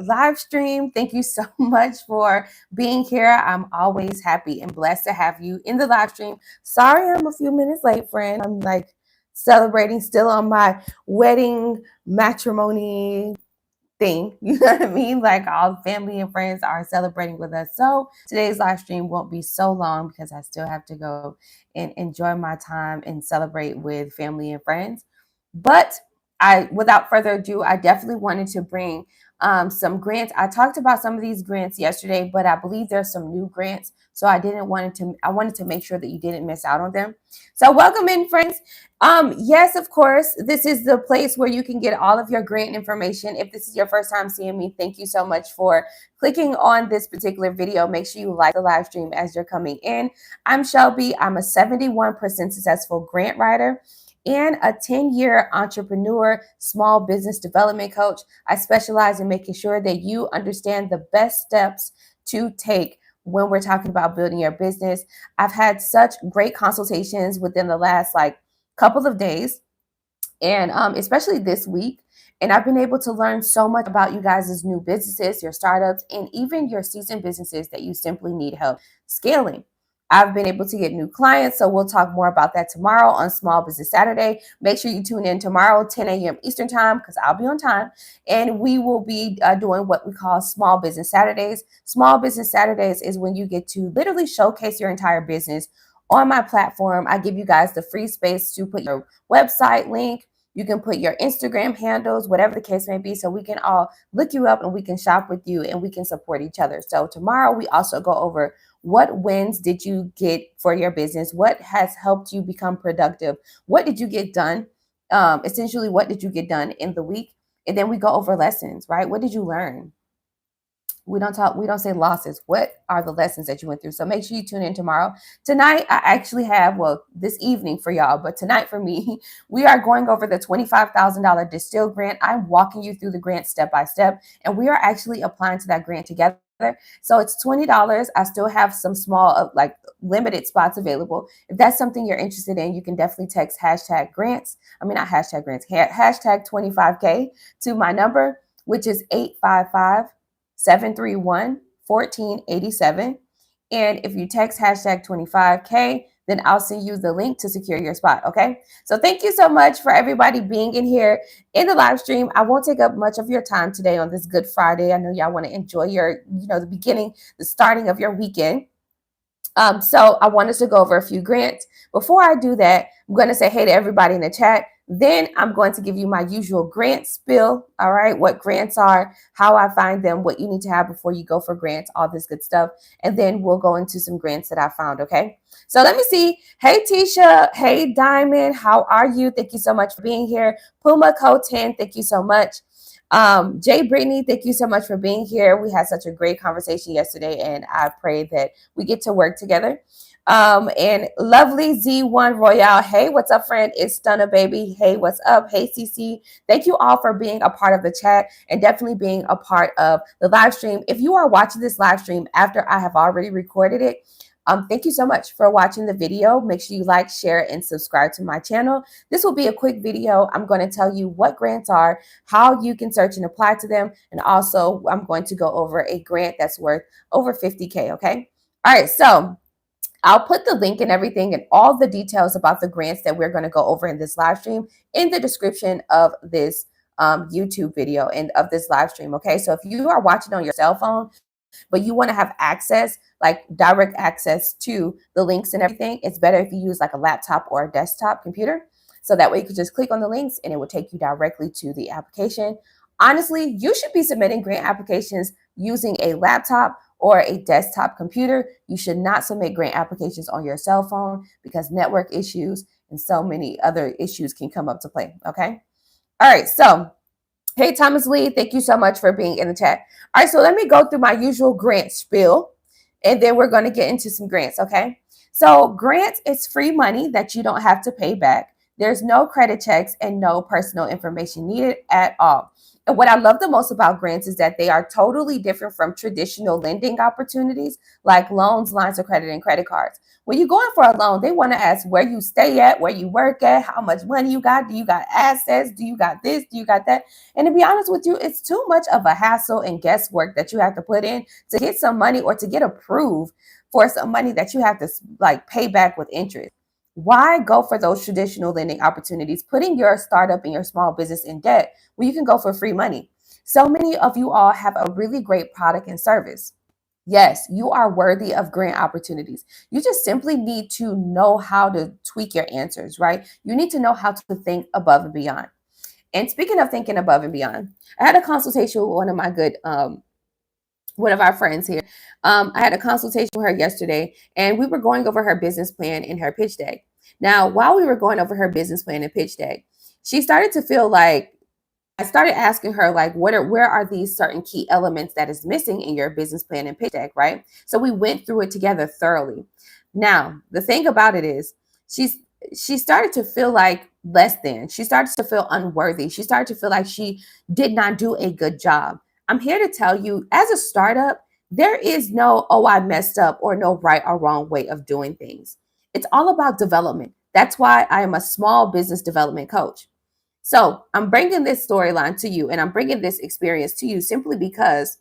live stream. Thank you so much for being here. I'm always happy and blessed to have you in the live stream. Sorry, I'm a few minutes late, friend. I'm like celebrating still on my wedding matrimony thing. You know what I mean? Like all family and friends are celebrating with us. So today's live stream won't be so long because I still have to go and enjoy my time and celebrate with family and friends. But without further ado, I definitely wanted to bring some grants. I talked about some of these grants yesterday, but I believe there's some new grants. So I wanted to make sure that you didn't miss out on them. So welcome in, friends. Yes, of course, this is the place where you can get all of your grant information. If this is your first time seeing me, thank you so much for clicking on this particular video. Make sure you like the live stream as you're coming in. I'm Shelby. I'm a 71% successful grant writer and a 10-year entrepreneur, small business development coach. I specialize in making sure that you understand the best steps to take when we're talking about building your business. I've had such great consultations within the last couple of days, and especially this week. And I've been able to learn so much about you guys' new businesses, your startups, and even your seasoned businesses that you simply need help scaling. I've been able to get new clients, so we'll talk more about that tomorrow on Small Business Saturday. Make sure you tune in tomorrow, 10 a.m. Eastern Time, because I'll be on time, and we will be doing what we call Small Business Saturdays. Small Business Saturdays is when you get to literally showcase your entire business on my platform. I give you guys the free space to put your website link. You can put your Instagram handles, whatever the case may be, so we can all look you up and we can shop with you and we can support each other. So tomorrow we also go over what wins did you get for your business? What has helped you become productive? What did you get done? Essentially, what did you get done in the week? And then we go over lessons, right? What did you learn? We don't say losses. What are the lessons that you went through? So make sure you tune in tomorrow. Tonight, I actually have, this evening for y'all, but tonight for me, we are going over the $25,000 Distill grant. I'm walking you through the grant step by step, and we are actually applying to that grant together. So it's $20. I still have some small, limited spots available. If that's something you're interested in, you can definitely text hashtag grants. I mean, not hashtag grants, hashtag 25K to my number, which is 855-731-1487. And if you text hashtag 25K, then I'll send you the link to secure your spot. Okay. So thank you so much for everybody being in here in the live stream. I won't take up much of your time today on this Good Friday. I know y'all want to enjoy the starting of your weekend. So I want us to go over a few grants. Before I do that, I'm going to say hey to everybody in the chat. Then I'm going to give you my usual grant spill. All right. What grants are, how I find them, what you need to have before you go for grants, all this good stuff. And then we'll go into some grants that I found. Okay. So let me see. Hey, Tisha. Hey, Diamond. How are you? Thank you so much for being here. Puma Code 10. Thank you so much. Jay Brittany, thank you so much for being here. We had such a great conversation yesterday, and I pray that we get to work together. And lovely Z1 Royale. Hey, what's up, friend? It's Stunner Baby. Hey, what's up? Hey, CC. Thank you all for being a part of the chat and definitely being a part of the live stream. If you are watching this live stream after I have already recorded it, thank you so much for watching the video. Make sure you like, share, and subscribe to my channel. This will be a quick video. I'm going to tell you what grants are, how you can search and apply to them, and also I'm going to go over a grant that's worth over 50K, okay? All right, so I'll put the link and everything and all the details about the grants that we're going to go over in this live stream in the description of this YouTube video and of this live stream, okay? So if you are watching on your cell phone, but you want to have access, like direct access to the links and everything, it's better if you use like a laptop or a desktop computer. So that way you could just click on the links and it will take you directly to the application. Honestly, you should be submitting grant applications using a laptop or a desktop computer. You should not submit grant applications on your cell phone because network issues and so many other issues can come up to play. Okay. All right. So hey, Thomas Lee, thank you so much for being in the chat. All right, so let me go through my usual grant spiel, and then we're going to get into some grants, okay? So grants is free money that you don't have to pay back. There's no credit checks and no personal information needed at all. And what I love the most about grants is that they are totally different from traditional lending opportunities like loans, lines of credit, and credit cards. When you go in for a loan, they want to ask where you stay at, where you work at, how much money you got, do you got assets, do you got this, do you got that? And to be honest with you, it's too much of a hassle and guesswork that you have to put in to get some money or to get approved for some money that you have to like pay back with interest. Why go for those traditional lending opportunities, putting your startup and your small business in debt when you can go for free money? So many of you all have a really great product and service. Yes, you are worthy of grant opportunities. You just simply need to know how to tweak your answers, right? You need to know how to think above and beyond. And speaking of thinking above and beyond, I had a consultation with one of our friends here. I had a consultation with her yesterday, and we were going over her business plan in her pitch deck. Now, while we were going over her business plan and pitch deck, she started to feel like I started asking her, like, where are these certain key elements that is missing in your business plan and pitch deck, right? So we went through it together thoroughly. Now, the thing about it is, she's she started to feel like less than. She started to feel unworthy. She started to feel like she did not do a good job. I'm here to tell you, as a startup, there is no, oh, I messed up, or no right or wrong way of doing things. It's all about development. That's why I am a small business development coach. So I'm bringing this storyline to you and I'm bringing this experience to you simply because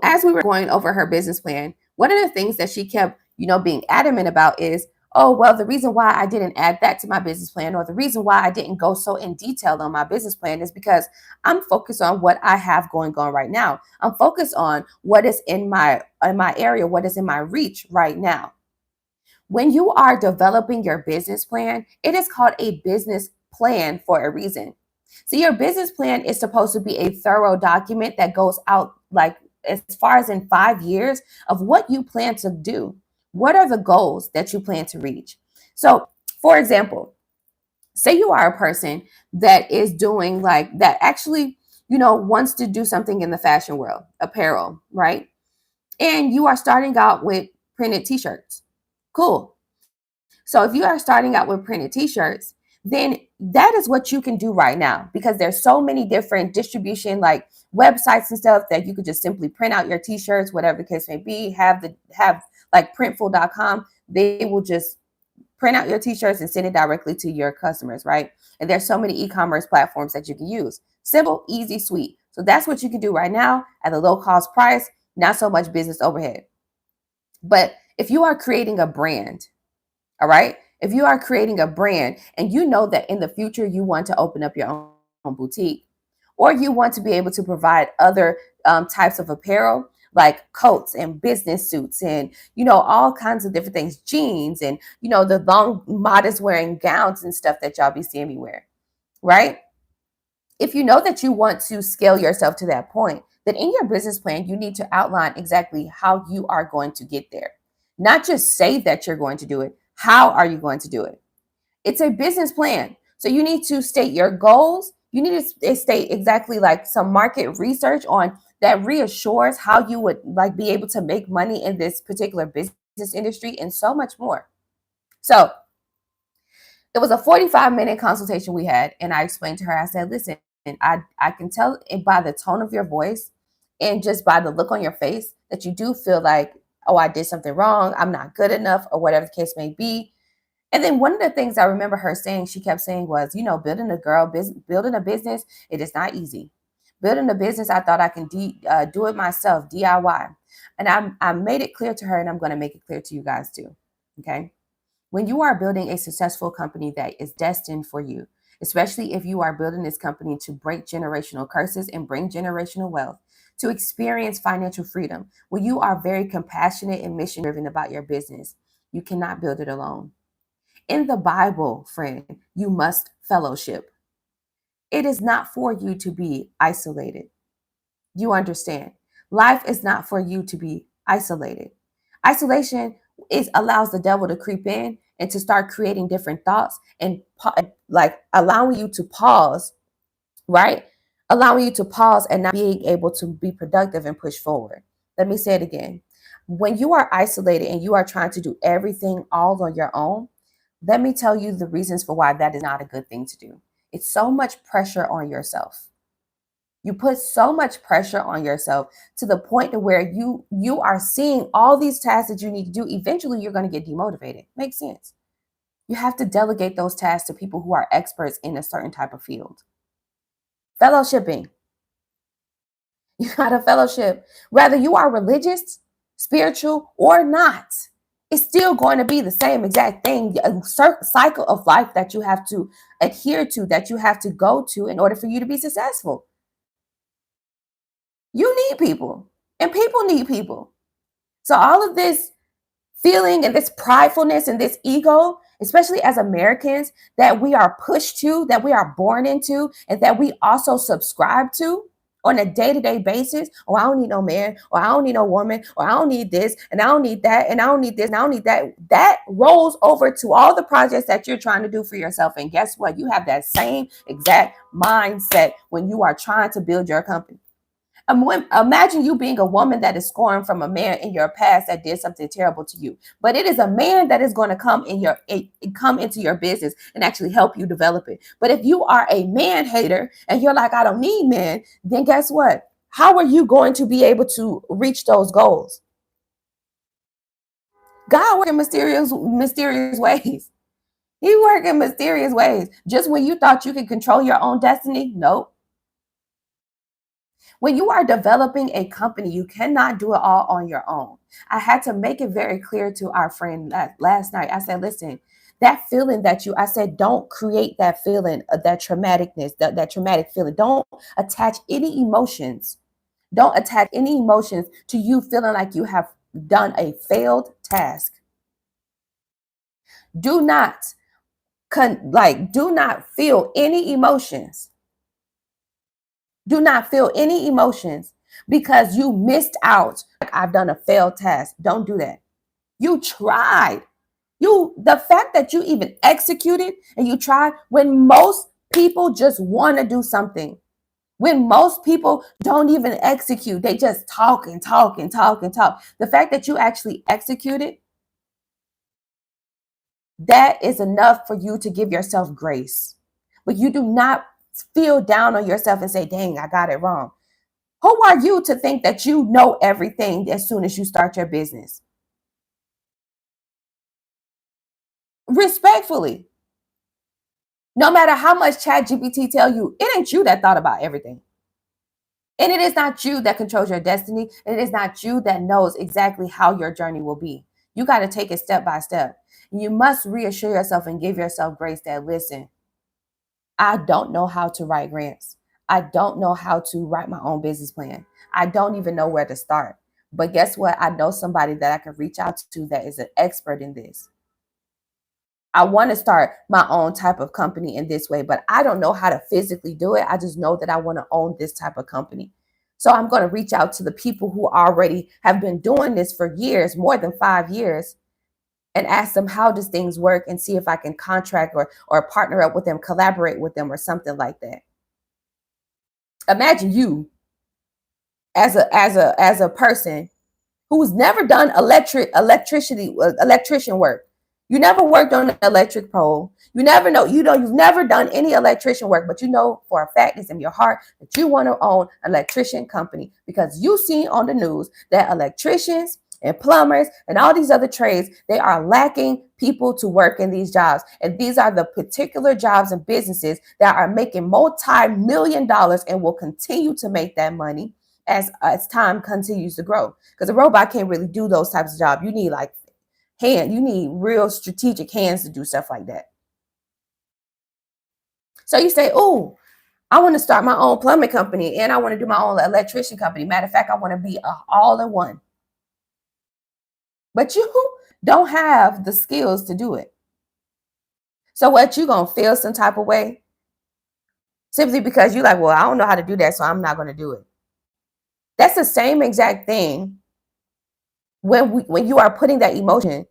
as we were going over her business plan, one of the things that she kept, being adamant about is, oh, well, the reason why I didn't add that to my business plan, or the reason why I didn't go so in detail on my business plan, is because I'm focused on what I have going on right now. I'm focused on what is in my area, what is in my reach right now. When you are developing your business plan, it is called a business plan for a reason. So your business plan is supposed to be a thorough document that goes out like as far as in 5 years of what you plan to do. What are the goals that you plan to reach? So, for example, say you are a person that is doing like that actually, wants to do something in the fashion world, apparel, right? And you are starting out with printed t-shirts. Cool. So if you are starting out with printed t-shirts, then that is what you can do right now, because there's so many different distribution like websites and stuff that you could just simply print out your t-shirts, whatever the case may be, have like printful.com. They will just print out your t-shirts and send it directly to your customers, right? And there's so many e-commerce platforms that you can use. Simple, easy, sweet. So that's what you can do right now at a low cost price, not so much business overhead. But if you are creating a brand, all right. If you are creating a brand and you know that in the future you want to open up your own boutique, or you want to be able to provide other types of apparel like coats and business suits and, all kinds of different things, jeans and, the long modest wearing gowns and stuff that y'all be seeing me wear, right? If you know that you want to scale yourself to that point, then in your business plan, you need to outline exactly how you are going to get there. Not just say that you're going to do it. How are you going to do it? It's a business plan. So you need to state your goals. You need to state exactly like some market research on that reassures how you would like be able to make money in this particular business industry and so much more. So it was a 45-minute consultation we had, and I explained to her, I said, listen, I can tell it by the tone of your voice and just by the look on your face that you do feel like, oh, I did something wrong, I'm not good enough, or whatever the case may be. And then one of the things I remember her saying, she kept saying was, building a business, it is not easy. Building a business, I thought I can do it myself, DIY. And I made it clear to her, and I'm going to make it clear to you guys too. Okay. When you are building a successful company that is destined for you, especially if you are building this company to break generational curses and bring generational wealth, to experience financial freedom, when you are very compassionate and mission driven about your business, you cannot build it alone. In the Bible, friend, you must fellowship. It is not for you to be isolated. You understand? Life is not for you to be isolated. Isolation allows the devil to creep in and to start creating different thoughts and like allowing you to pause, right? Allowing you to pause and not being able to be productive and push forward. Let me say it again. When you are isolated and you are trying to do everything all on your own, let me tell you the reasons for why that is not a good thing to do. It's so much pressure on yourself. You put so much pressure on yourself to the point to where you are seeing all these tasks that you need to do. Eventually, you're going to get demotivated. Makes sense. You have to delegate those tasks to people who are experts in a certain type of field. Fellowshipping. You got a fellowship. Whether you are religious, spiritual, or not, it's still going to be the same exact thing. A certain cycle of life that you have to adhere to, that you have to go to in order for you to be successful. You need people, and people need people. So all of this feeling and this pridefulness and this ego, especially as Americans, that we are pushed to, that we are born into, and that we also subscribe to on a day-to-day basis. Oh, I don't need no man, or I don't need no woman, or I don't need this, and I don't need that, and I don't need this, and I don't need that. That rolls over to all the projects that you're trying to do for yourself. And guess what? You have that same exact mindset when you are trying to build your company. Imagine you being a woman that is scorned from a man in your past that did something terrible to you, but it is a man that is going to come into your business and actually help you develop it. But if you are a man hater and you're like, I don't need men, then guess what? How are you going to be able to reach those goals? God works in mysterious ways. He works in mysterious ways. Just when you thought you could control your own destiny, nope. When you are developing a company, you cannot do it all on your own. I had to make it very clear to our friend last night. I said, listen, that feeling I said, don't create that feeling of that traumaticness, that traumatic feeling. Don't attach any emotions. Don't attach any emotions to you feeling like you have done a failed task. Do not do not feel any emotions. Do not feel any emotions because you missed out. Like, I've done a failed task. Don't do that. You tried. The fact that you even executed and you tried when most people just want to do something. When most people don't even execute, they just talk and talk and talk and talk. The fact that you actually executed, that is enough for you to give yourself grace. But you do not feel down on yourself and say, dang, I got it wrong. Who are you to think that you know everything as soon as you start your business? Respectfully, no matter how much ChatGPT tell you, it ain't you that thought about everything. And it is not you that controls your destiny. And it is not you that knows exactly how your journey will be. You got to take it step by step. You must reassure yourself and give yourself grace that, listen, I don't know how to write grants. I don't know how to write my own business plan. I don't even know where to start. But guess what? I know somebody that I can reach out to that is an expert in this. I want to start my own type of company in this way, but I don't know how to physically do it. I just know that I want to own this type of company. So I'm going to reach out to the people who already have been doing this for years, more than 5 years, and ask them how does things work and see if I can contract or partner up with them, collaborate with them or something like that. Imagine you as a person who's never done electrician work. You never worked on an electric pole. You've never done any electrician work, but you know for a fact it's in your heart that you want to own an electrician company because you seen on the news that electricians and plumbers and all these other trades, they are lacking people to work in these jobs. And these are the particular jobs and businesses that are making multi-million dollars and will continue to make that money as time continues to grow. Because a robot can't really do those types of jobs. You need you need real strategic hands to do stuff like that. So you say, oh, I want to start my own plumbing company and I want to do my own electrician company. Matter of fact, I want to be all in one. But you don't have the skills to do it. So what, you gonna feel some type of way simply because you're like, well, I don't know how to do that, so I'm not gonna do it. That's the same exact thing when you are putting that emotion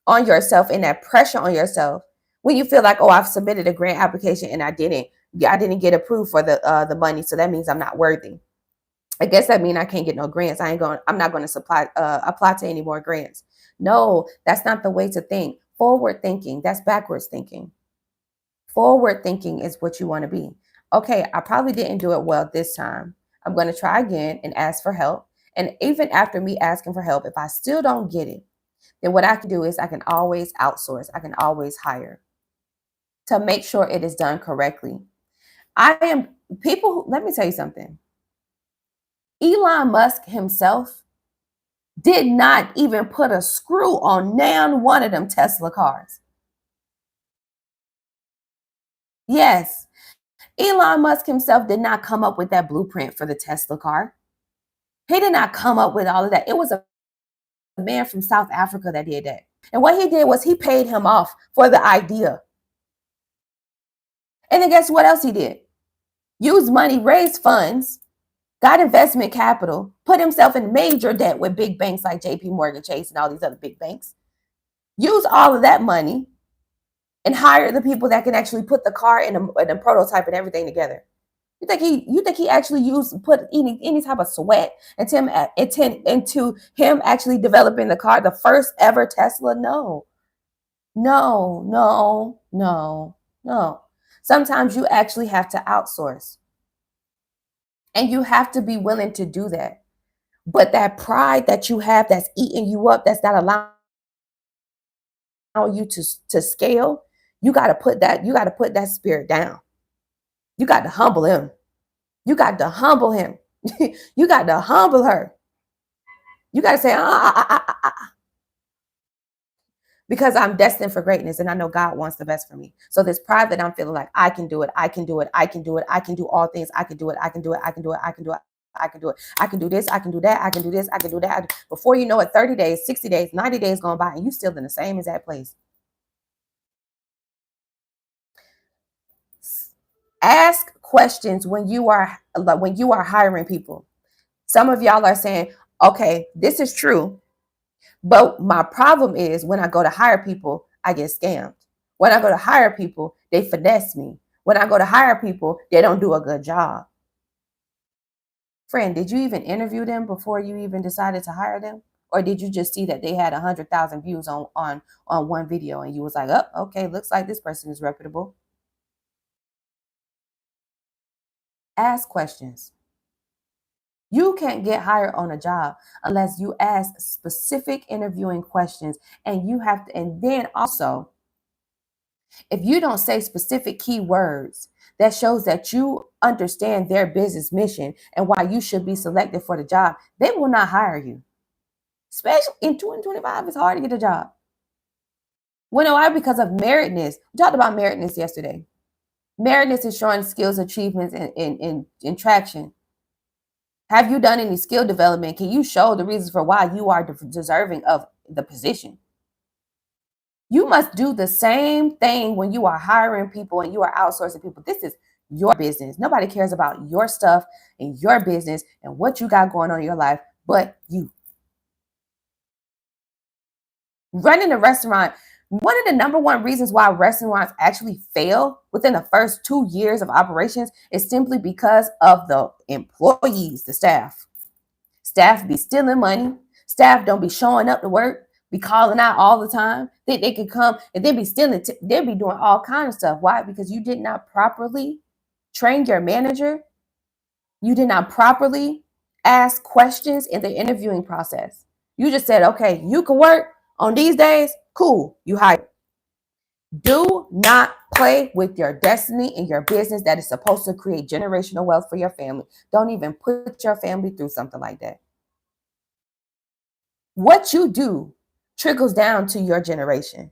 on yourself and that pressure on yourself. When you feel like, oh, I've submitted a grant application and I didn't get approved for the money, so that means I'm not worthy. I guess that means I can't get no grants. I'm not going to apply to any more grants. No, that's not the way to think. Forward thinking, that's backwards thinking. Forward thinking is what you want to be. Okay, I probably didn't do it well this time, I'm going to try again and ask for help. And even after me asking for help, if I still don't get it, then what I can do is I can always outsource. I can always hire to make sure it is done correctly. I am let me tell you something. Elon Musk himself did not even put a screw on nan one of them Tesla cars. Yes, Elon Musk himself did not come up with that blueprint for the Tesla car. He did not come up with all of that. It was a man from South Africa that did that. And what he did was he paid him off for the idea. And then guess what else he did? Used money, raised funds, got investment capital, put himself in major debt with big banks like JP Morgan Chase and all these other big banks. Use all of that money and hire the people that can actually put the car in a prototype and everything together. You think he actually put any type of sweat into him actually developing the car, the first ever Tesla? No. No, no, no, no. Sometimes you actually have to outsource. And you have to be willing to do that. But that pride that you have that's eating you up, that's not allowing you to scale, you got to put that spirit down. You got to humble him. You got to humble him. You got to humble her. You got to say, because I'm destined for greatness and I know God wants the best for me. So this pride that I'm feeling like I can do it, I can do it, I can do it, I can do all things, I can do it, I can do it, I can do it, I can do it. I can do it. I can do this. I can do that. I can do this. I can do that. Before you know it, 30 days, 60 days, 90 days gone by, and you still in the same exact place. Ask questions when you are hiring people. Some of y'all are saying, okay, this is true. But my problem is when I go to hire people, I get scammed. When I go to hire people, they finesse me. When I go to hire people, they don't do a good job. Friend, did you even interview them before you even decided to hire them? Or did you just see that they had 100,000 views on one video and you was like, oh, okay, looks like this person is reputable? Ask questions. You can't get hired on a job unless you ask specific interviewing questions. And then also, if you don't say specific keywords that shows that you understand their business mission and why you should be selected for the job, they will not hire you. Especially in 2025, it's hard to get a job. Well, why? Because of meritness. We talked about meritness yesterday. Meritness is showing skills, achievements, and traction. Have you done any skill development? Can you show the reasons for why you are deserving of the position? You must do the same thing when you are hiring people and you are outsourcing people. This is your business. Nobody cares about your stuff and your business and what you got going on in your life but you. Running a restaurant, one of the number one reasons why restaurants actually fail within the first 2 years of operations is simply because of the employees, the staff. Staff be stealing money. Staff don't be showing up to work, be calling out all the time. They can come and they be stealing. They be doing all kinds of stuff. Why? Because you did not properly train your manager. You did not properly ask questions in the interviewing process. You just said, okay, you can work on these days. Cool, you hired. Do not play with your destiny and your business that is supposed to create generational wealth for your family. Don't even put your family through something like that. What you do trickles down to your generation.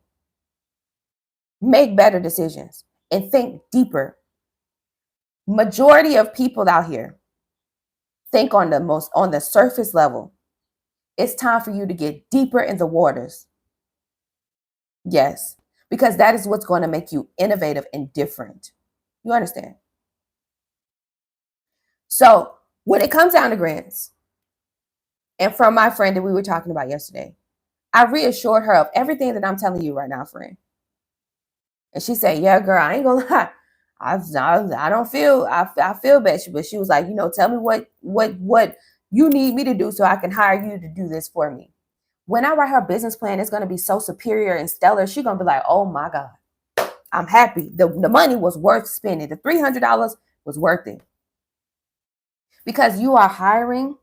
Make better decisions and think deeper. Majority of people out here think on the surface level. It's time for you to get deeper in the waters. Yes, because that is what's going to make you innovative and different. You understand? So when it comes down to grants, and from my friend that we were talking about yesterday, I reassured her of everything that I'm telling you right now, friend. And she said, yeah, girl, I ain't gonna lie. I don't feel, I feel bad. But she was like, tell me what you need me to do so I can hire you to do this for me. When I write her business plan, it's going to be so superior and stellar. She's going to be like, oh my God, I'm happy. The money was worth spending. The $300 was worth it. because you are hiring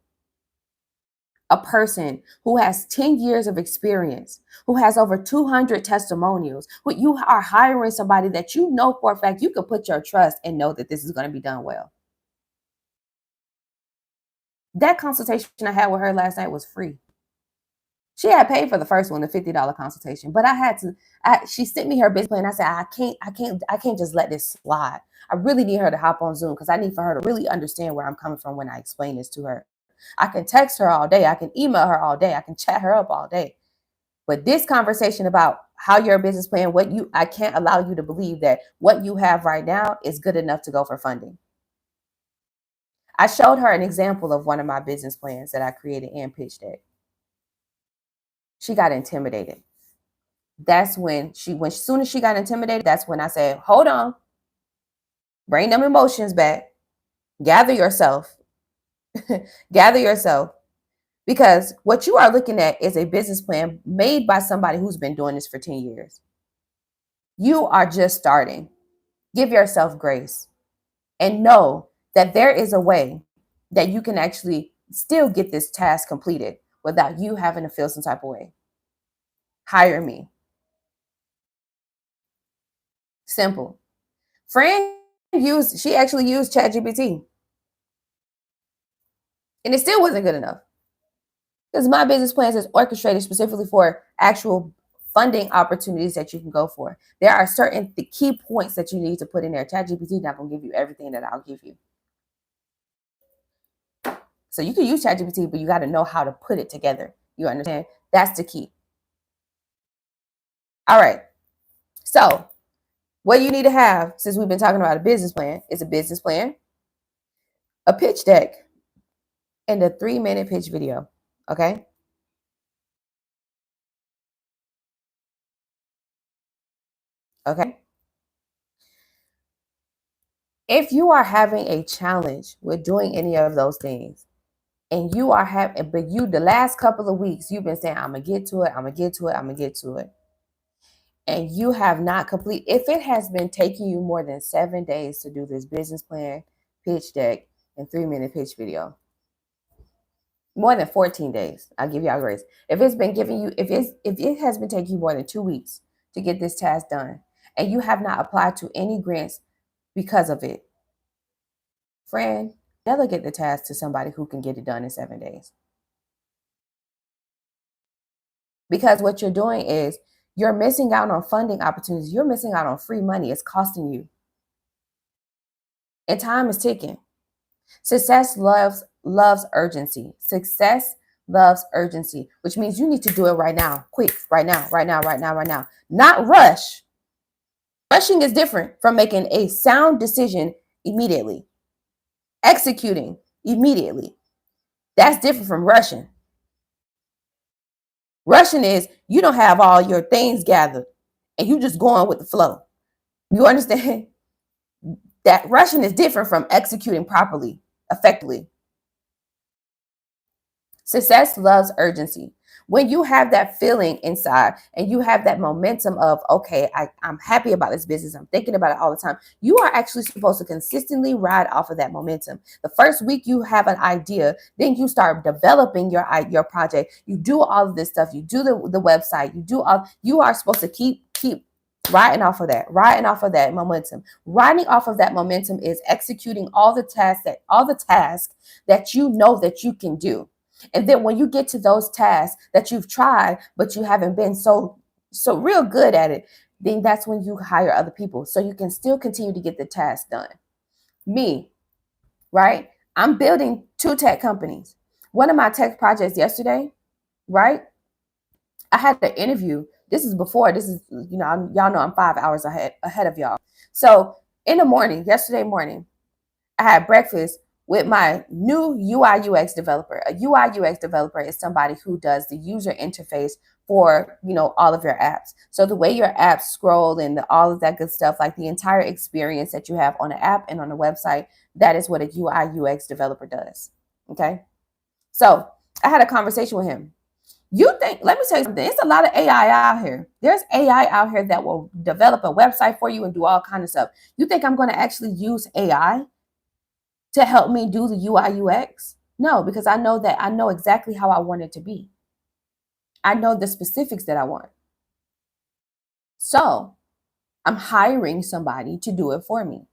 a person who has 10 years of experience, who has over 200 testimonials, who you are hiring somebody that you know for a fact you can put your trust and know that this is going to be done well. That consultation I had with her last night was free. She had paid for the first one, the $50 consultation, but I had to. She sent me her business plan. I said, I can't just let this slide. I really need her to hop on Zoom because I need for her to really understand where I'm coming from when I explain this to her. I can text her all day. I can email her all day. I can chat her up all day. But this conversation about how your business plan, I can't allow you to believe that what you have right now is good enough to go for funding. I showed her an example of one of my business plans that I created and pitched it. She got intimidated. That's when as soon as she got intimidated, that's when I said, hold on, bring them emotions back, gather yourself, gather yourself. Because what you are looking at is a business plan made by somebody who's been doing this for 10 years. You are just starting. Give yourself grace and know that there is a way that you can actually still get this task completed without you having to feel some type of way. Hire me. Simple. Fran she actually used ChatGPT. And it still wasn't good enough. Because my business plans is orchestrated specifically for actual funding opportunities that you can go for. There are certain key points that you need to put in there. ChatGPT is not going to give you everything that I'll give you. So you can use ChatGPT, but you got to know how to put it together. You understand? That's the key. All right. So what you need to have, since we've been talking about a business plan, is a business plan, a pitch deck, and a 3-minute pitch video. Okay? Okay? If you are having a challenge with doing any of those things, and you are having, but the last couple of weeks, you've been saying, I'm going to get to it, I'm going to get to it, I'm going to get to it. And you have not if it has been taking you more than 7 days to do this business plan, pitch deck, and 3-minute pitch video, more than 14 days, I'll give y'all grace. If it's been giving you, if it has been taking you more than 2 weeks to get this task done, and you have not applied to any grants because of it, friend, delegate the task to somebody who can get it done in 7 days. Because what you're doing is you're missing out on funding opportunities. You're missing out on free money. It's costing you. And time is ticking. Success loves urgency. Success loves urgency, which means you need to do it right now, quick, right now, right now, right now, right now. Not rush. Rushing is different from making a sound decision immediately. Executing immediately. That's different from rushing. Rushing is you don't have all your things gathered and you just going with the flow. You understand? That rushing is different from executing properly, effectively. Success loves urgency. When you have that feeling inside and you have that momentum of, okay, I'm happy about this business, I'm thinking about it all the time, you are actually supposed to consistently ride off of that momentum. The first week you have an idea, then you start developing your project. You do all of this stuff. You do the website. You are supposed to keep riding off of that momentum. Riding off of that momentum is executing all the tasks that you know that you can do. And then when you get to those tasks that you've tried, but you haven't been so real good at it, then that's when you hire other people so you can still continue to get the task done. Me, right? I'm building 2 tech companies. One of my tech projects yesterday, right? I had an interview. This is, y'all know I'm 5 hours ahead of y'all. So in the morning, yesterday morning, I had breakfast with my new UI UX developer. A UI UX developer is somebody who does the user interface for, all of your apps. So the way your apps scroll and all of that good stuff, like the entire experience that you have on the app and on the website, that is what a UI UX developer does. Okay. So I had a conversation with him. Let me tell you something. There's a lot of AI out here. There's AI out here that will develop a website for you and do all kinds of stuff. You think I'm going to actually use AI to help me do the UI UX? No, because I know exactly how I want it to be. I know the specifics that I want. So I'm hiring somebody to do it for me.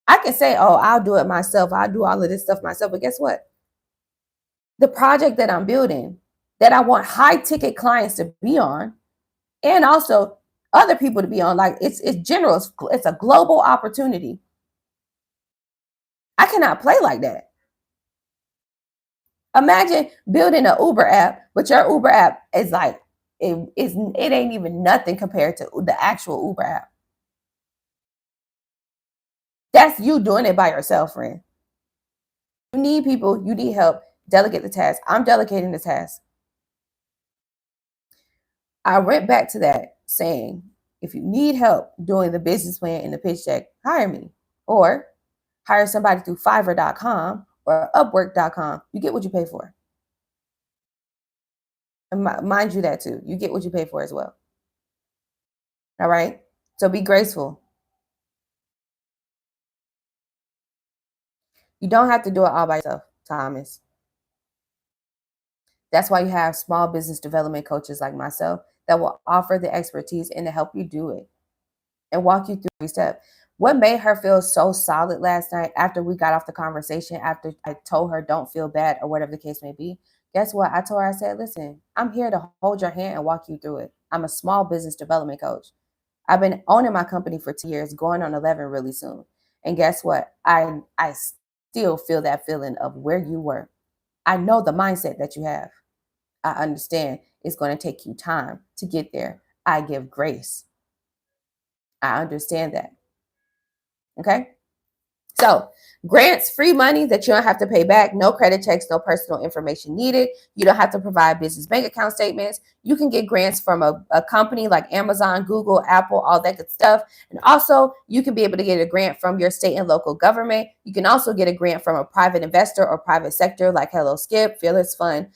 I can say, oh, I'll do it myself. I'll do all of this stuff myself. But guess what? The project that I'm building, that I want high ticket clients to be on, and also other people to be on, like it's general, it's a global opportunity. I cannot play like that. Imagine building an Uber app, but your Uber app is like it ain't even nothing compared to the actual Uber app. That's you doing it by yourself, friend. You need people, you need help. Delegate the task. I'm delegating the task. I went back to that saying, if you need help doing the business plan and the pitch deck, hire me. Or hire somebody through Fiverr.com or Upwork.com. You get what you pay for. And mind you that too. You get what you pay for as well. All right? So be graceful. You don't have to do it all by yourself, Thomas. That's why you have small business development coaches like myself that will offer the expertise and to help you do it and walk you through every step. What made her feel so solid last night after we got off the conversation, after I told her don't feel bad or whatever the case may be? Guess what? I told her, I said, listen, I'm here to hold your hand and walk you through it. I'm a small business development coach. I've been owning my company for 2 years, going on 11 really soon. And guess what? I still feel that feeling of where you were. I know the mindset that you have. I understand it's going to take you time to get there. I give grace. I understand that. Okay. So, grants, free money that you don't have to pay back, no credit checks, no personal information needed. You don't have to provide business bank account statements. You can get grants from a company like Amazon, Google, Apple, all that good stuff. And also, you can be able to get a grant from your state and local government. You can also get a grant from a private investor or private sector like Hello Skip, Fearless Fund,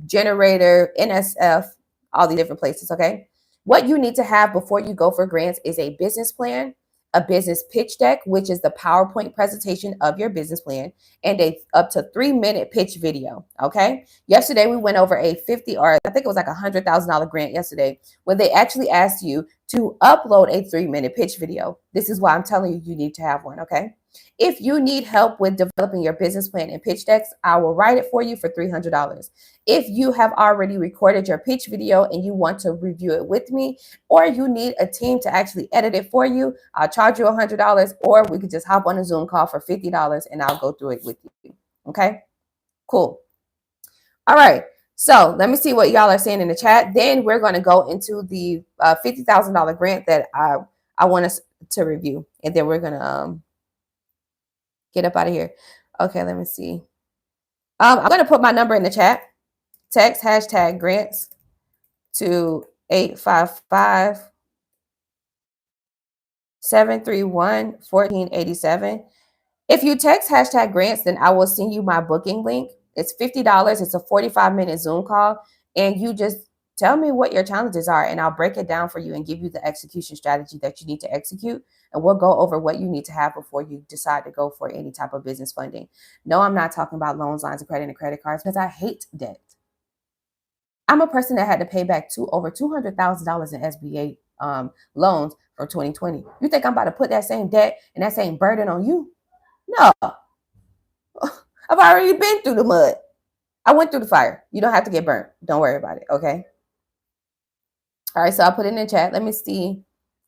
Generator, NSF, all these different places. Okay. What you need to have before you go for grants is a business plan, a business pitch deck, which is the PowerPoint presentation of your business plan, and a up to 3-minute pitch video. Okay. Yesterday we went over a 50, or I think it was like $100,000 grant yesterday, where they actually asked you to upload a 3-minute pitch video. This is why I'm telling you, you need to have one. Okay. If you need help with developing your business plan and pitch decks, I will write it for you for $300. If you have already recorded your pitch video and you want to review it with me, or you need a team to actually edit it for you, I'll charge you $100, or we could just hop on a Zoom call for $50 and I'll go through it with you. Okay, cool. All right. So let me see what y'all are saying in the chat. Then we're going to go into the $50,000 grant that I want us to review, and then we're going to get up out of here. Okay, let me see. I'm going to put my number in the chat. Text hashtag grants to 855 731 1487. If you text hashtag grants, then I will send you my booking link. It's $50. It's a 45-minute Zoom call. And you just tell me what your challenges are, and I'll break it down for you and give you the execution strategy that you need to execute. And we'll go over what you need to have before you decide to go for any type of business funding. No, I'm not talking about loans, lines of credit, and credit cards, because I hate debt. I'm a person that had to pay back over $200,000 in SBA loans for 2020. You think I'm about to put that same debt and that same burden on you? No. I've already been through the mud. I went through the fire. You don't have to get burnt. Don't worry about it. Okay. All right. So I put it in the chat. Let me see.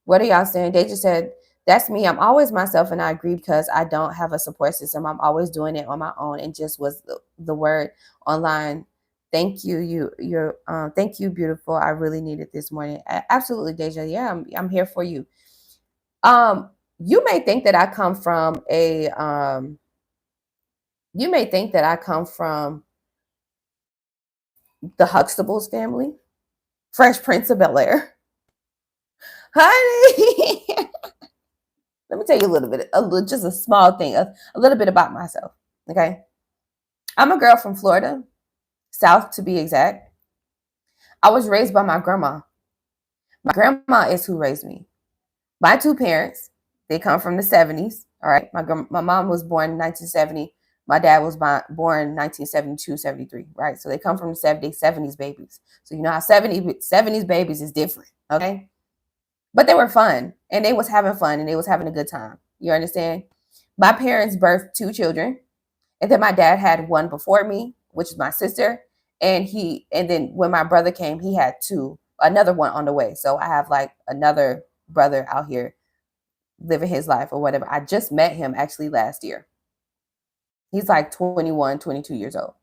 What are y'all saying? They just said, that's me. I'm always myself, and I agree because I don't have a support system. I'm always doing it on my own, and just was the word online. Thank you. Thank you, beautiful. I really needed this morning. Absolutely, Deja. Yeah, I'm here for you. You may think that I come from the Huxtables family, Fresh Prince of Bel-Air. Honey, let me tell you a little bit, just a small thing, a little bit about myself. Okay. I'm a girl from Florida, South to be exact. I was raised by my grandma. My grandma is who raised me. My two parents, they come from the 70s. All right. My mom was born in 1970. My dad was born 1972, 73. Right. So they come from the 70s babies. So you know how 70s babies is different. Okay. But they were fun and they was having fun and they was having a good time. You understand? My parents birthed two children. And then my dad had one before me, which is my sister. And then when my brother came, he had another one on the way. So I have like another brother out here living his life or whatever. I just met him actually last year. He's like 21, 22 years old.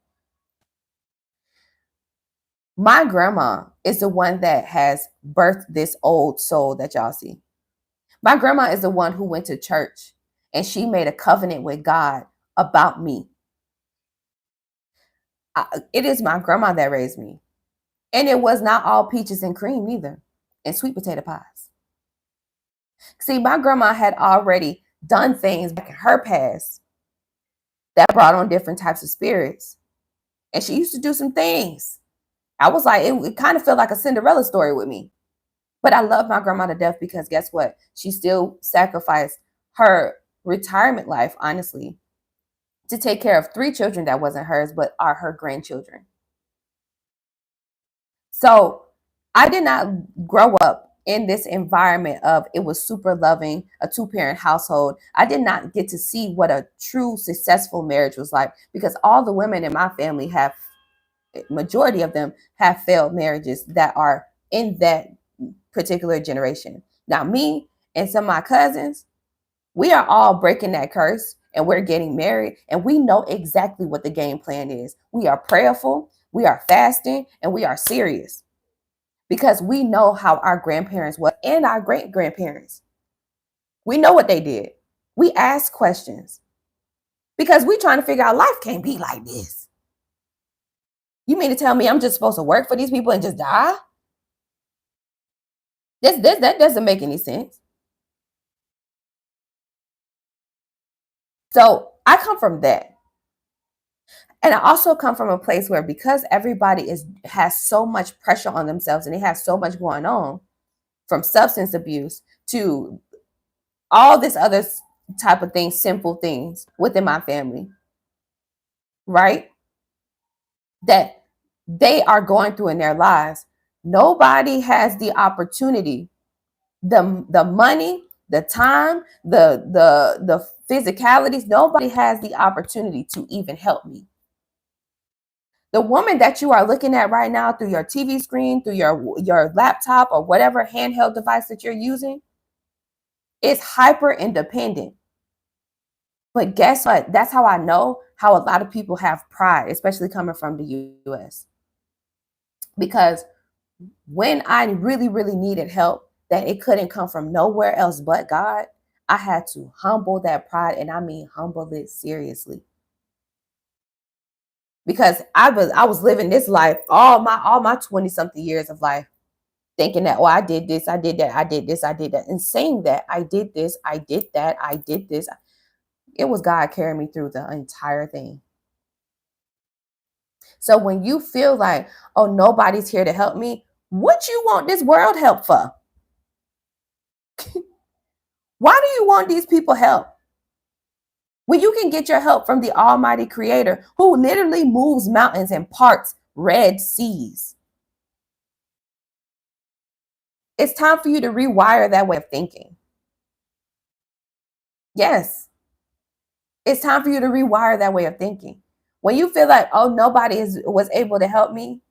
My grandma is the one that has birthed this old soul that y'all see. My grandma is the one who went to church and she made a covenant with God about me. It is my grandma that raised me. And it was not all peaches and cream either, and sweet potato pies. See, my grandma had already done things back in her past that brought on different types of spirits. And she used to do some things. I was like, it kind of felt like a Cinderella story with me. But I love my grandma to death because guess what? She still sacrificed her retirement life, honestly, to take care of three children that wasn't hers, but are her grandchildren. So I did not grow up in this environment of it was super loving, a two-parent household. I did not get to see what a true successful marriage was like because all the women in my family have, majority of them have failed marriages that are in that particular generation. Now, me and some of my cousins, we are all breaking that curse and we're getting married and we know exactly what the game plan is. We are prayerful, we are fasting, and we are serious because we know how our grandparents were and our great grandparents. We know what they did. We ask questions because we trying to figure out life can't be like this. You mean to tell me I'm just supposed to work for these people and just die? That doesn't make any sense. So I come from that. And I also come from a place where because everybody has so much pressure on themselves and they have so much going on, from substance abuse to all this other type of things, simple things within my family, right? That they are going through in their lives. Nobody has the opportunity, the money, the time, the physicalities. Nobody has the opportunity to even help me. The woman that you are looking at right now through your TV screen, through your laptop or whatever handheld device that you're using is hyper independent. But guess what? That's how I know how a lot of people have pride, especially coming from the US. Because when I really, really needed help, that it couldn't come from nowhere else but God, I had to humble that pride, and I mean humble it seriously. Because I was living this life all my 20 something years of life thinking that, oh, I did this, I did that, I did this, I did that, and saying that I did this, I did that, I did this. It was God carrying me through the entire thing. So when you feel like, oh, nobody's here to help me, what you want this world help for? Why do you want these people help? When you can get your help from the Almighty Creator who literally moves mountains and parts red seas. It's time for you to rewire that way of thinking. Yes, it's time for you to rewire that way of thinking. When you feel like, oh, was able to help me,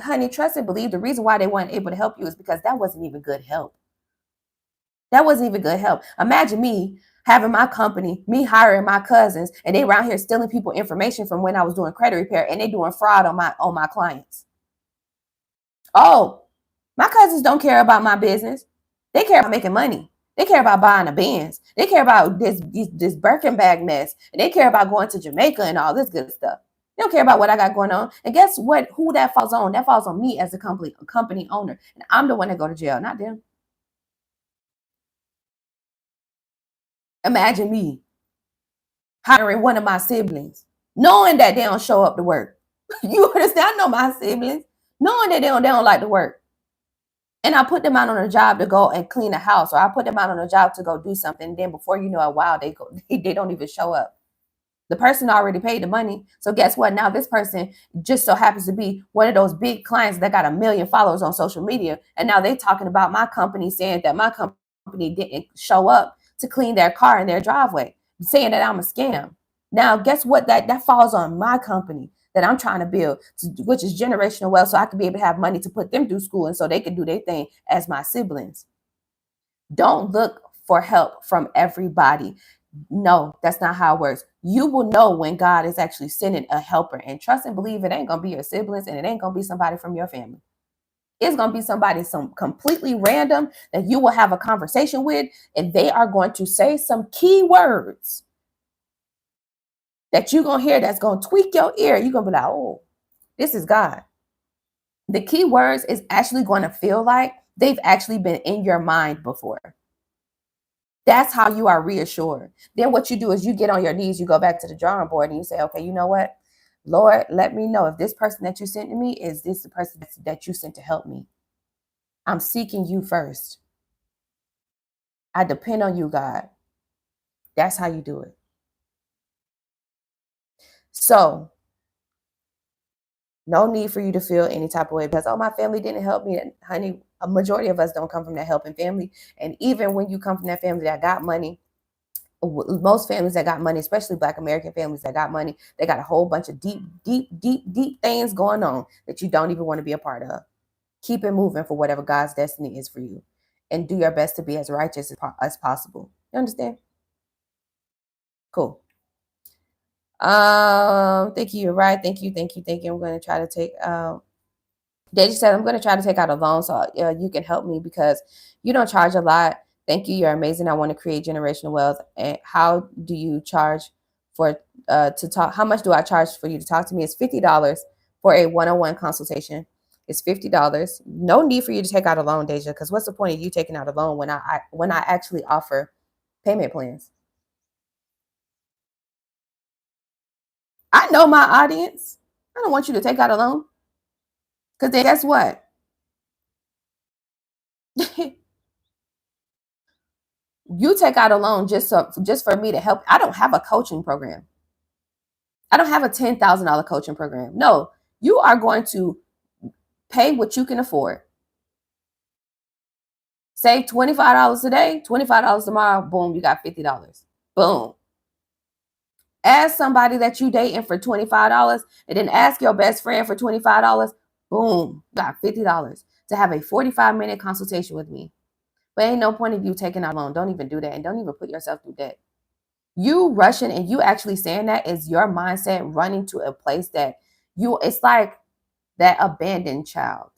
honey, trust and believe the reason why they weren't able to help you is because that wasn't even good help. That wasn't even good help. Imagine me having my company, me hiring my cousins, and they around here stealing people information from when I was doing credit repair, and they doing fraud on my clients. Oh, my cousins don't care about my business. They care about making money. They care about buying a Benz. They care about this Birkin bag mess. And they care about going to Jamaica and all this good stuff. They don't care about what I got going on. And guess what? Who that falls on? That falls on me as a company owner. And I'm the one that go to jail, not them. Imagine me hiring one of my siblings, knowing that they don't show up to work. You understand? I know my siblings, knowing that they don't like to work. And I put them out on a job to go and clean a house, or I put them out on a job to go do something. And then before you know it, wow, they don't even show up. The person already paid the money. So guess what? Now this person just so happens to be one of those big clients that got 1 million followers on social media. And now they talking about my company, saying that my company didn't show up to clean their car in their driveway, saying that I'm a scam. Now, guess what? That falls on my company that I'm trying to build, which is generational wealth, so I can be able to have money to put them through school and so they can do their thing as my siblings. Don't look for help from everybody. No, that's not how it works. You will know when God is actually sending a helper, and trust and believe it ain't gonna be your siblings, and it ain't gonna be somebody from your family. It's gonna be somebody some completely random that you will have a conversation with, and they are going to say some key words that you're gonna hear that's gonna tweak your ear. You're gonna be like, oh, this is God. The key words is actually going to feel like they've actually been in your mind before. That's how you are reassured. Then what you do is you get on your knees, you go back to the drawing board and you say, okay, you know what? Lord, let me know if this person that you sent to me, is this the person that you sent to help me? I'm seeking you first. I depend on you, God. That's how you do it. So, no need for you to feel any type of way because, oh, my family didn't help me. Honey, a majority of us don't come from that helping family. And even when you come from that family that got money, most families that got money, especially Black American families that got money, they got a whole bunch of deep things going on that you don't even want to be a part of. Keep it moving for whatever God's destiny is for you, and do your best to be as righteous as possible. You understand? Cool. Thank you. You're right. Thank you. I'm going to try to take Deji said, I'm going to try to take out a loan so you can help me because you don't charge a lot. Thank you. You're amazing. I want to create generational wealth. And how do you charge for to talk? How much do I charge for you to talk to me? It's $50 for a one-on-one consultation. It's $50. No need for you to take out a loan, Deja, because what's the point of you taking out a loan when I actually offer payment plans? I know my audience. I don't want you to take out a loan because then guess what? You take out a loan just for me to help. I don't have a coaching program. I don't have a $10,000 coaching program. No, you are going to pay what you can afford. Save $25 today, $25 tomorrow. Boom, you got $50. Boom. Ask somebody that you dating for $25, and then ask your best friend for $25. Boom, got $50 to have a 45-minute consultation with me. But ain't no point of you taking out a loan. Don't even do that, and don't even put yourself through debt. You rushing and you actually saying that is your mindset running to a place that it's like that abandoned child.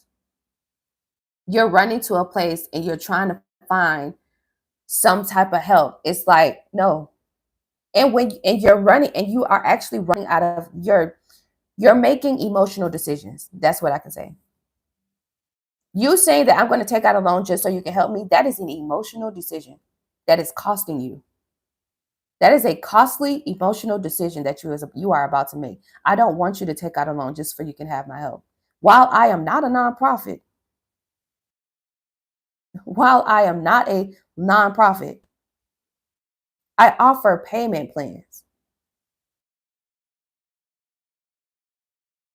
You're running to a place and you're trying to find some type of help. It's like, no. And you're running and you are actually running out of you're making emotional decisions. That's what I can say. You saying that I'm going to take out a loan just so you can help me, that is an emotional decision that is costing you. That is a costly emotional decision that you are about to make. I don't want you to take out a loan just for you can have my help. While I am not a nonprofit, I offer payment plans.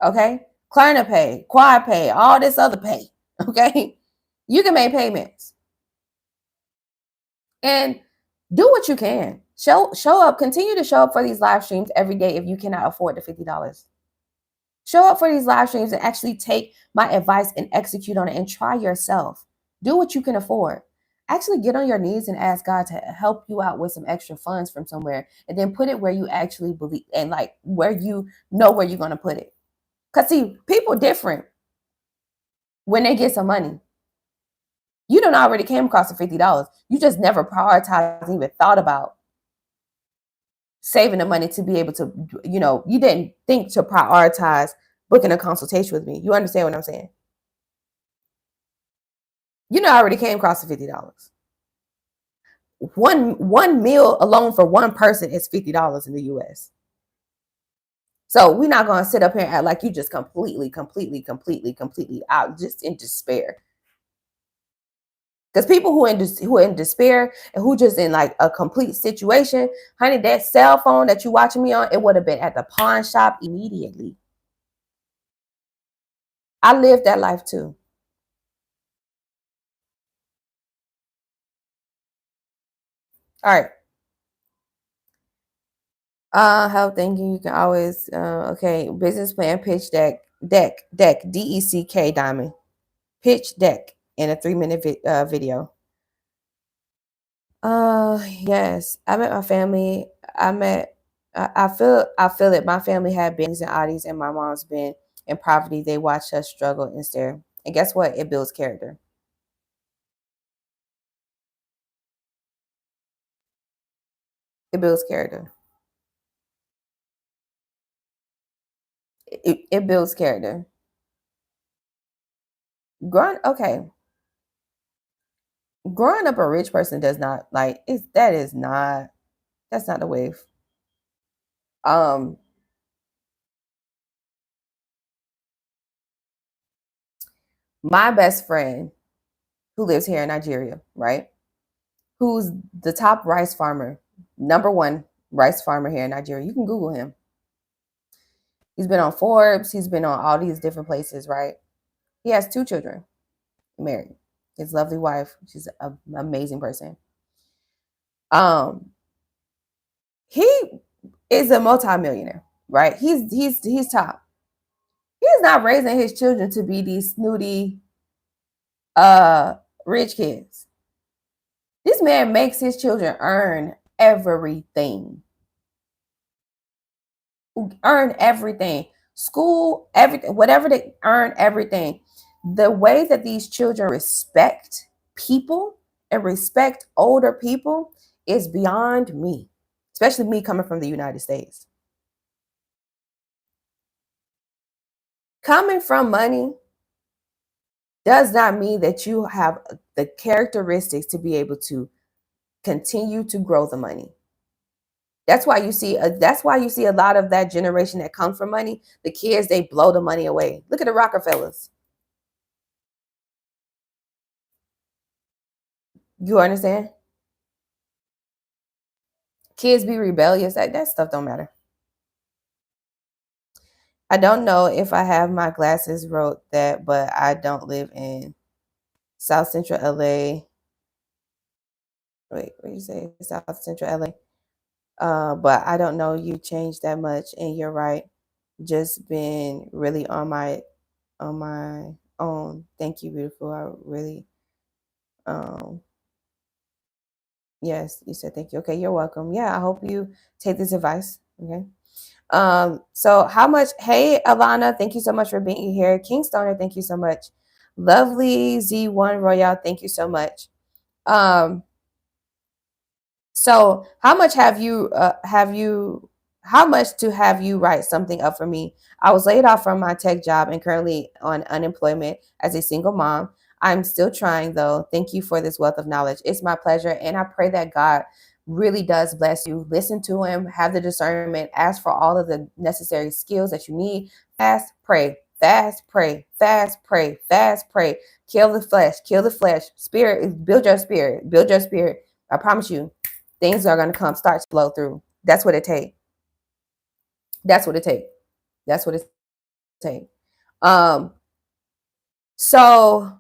Okay? Klarna Pay, Quad Pay, all this other pay. Okay? You can make payments. And do what you can. Show up, continue to show up for these live streams every day if you cannot afford the $50. Show up for these live streams and actually take my advice and execute on it and try yourself. Do what you can afford. Actually get on your knees and ask God to help you out with some extra funds from somewhere and then put it where you actually believe and like where you know where you're going to put it. Because see, people different when they get some money. You don't already came across the $50. You just never prioritized, even thought about saving the money to be able to, you didn't think to prioritize booking a consultation with me. You understand what I'm saying? I already came across the $50. One meal alone for one person is $50 in the US. So we're not gonna sit up here and act like you just completely out just in despair. Because people who are in despair and who just in like a complete situation, honey, that cell phone that you watching me on, it would have been at the pawn shop immediately. I lived that life too. All right. Health thinking. You can always okay. Business plan, pitch deck, DECK diamond, pitch deck in a 3 minute video. Yes, I met my family. I met. I feel that my family had bins and oddies, and my mom's been in poverty. They watched us struggle and stare. And guess what? It builds character. It builds character. It builds character. Okay. Growing up a rich person does not like it's that is not that's not the wave. Um, my best friend who lives here in Nigeria, right? Who's the top rice farmer, number one rice farmer here in Nigeria. You can Google him. He's been on Forbes. He's been on all these different places, right? He has 2 children, married. His lovely wife. She's an amazing person. Um, he is a multimillionaire, right? He's top. He's not raising his children to be these snooty, uh, rich kids. This man makes his children earn everything. Earn everything. School, everything, whatever they earn, everything. The way that these children respect people and respect older people is beyond me, especially me coming from the United States. Coming from money does not mean that you have the characteristics to be able to continue to grow the money. That's why you see a lot of that generation that come from money. The kids they blow the money away. Look at the Rockefellers. You understand? Kids be rebellious. That stuff don't matter. I don't know if I have my glasses wrote that, but I don't live in South Central LA. Wait, what you say? South Central LA. But I don't know you changed that much, and you're right. Just been really on my own. Thank you, beautiful. I really um yes, you said thank you. Okay, you're welcome. Yeah, I hope you take this advice. Okay. So how much hey Alana, thank you so much for being here. Kingstoner, thank you so much. Lovely Z1 Royale, thank you so much. Um, so how much to have you write something up for me? I was laid off from my tech job and currently on unemployment as a single mom. I'm still trying though. Thank you for this wealth of knowledge. It's my pleasure. And I pray that God really does bless you. Listen to him, have the discernment, ask for all of the necessary skills that you need. Fast, pray, fast, pray, fast, pray, fast, pray. Kill the flesh. Spirit, build your spirit, build your spirit. I promise you, things are going to come start to flow through. That's what it takes. That's what it takes. That's what it takes. um so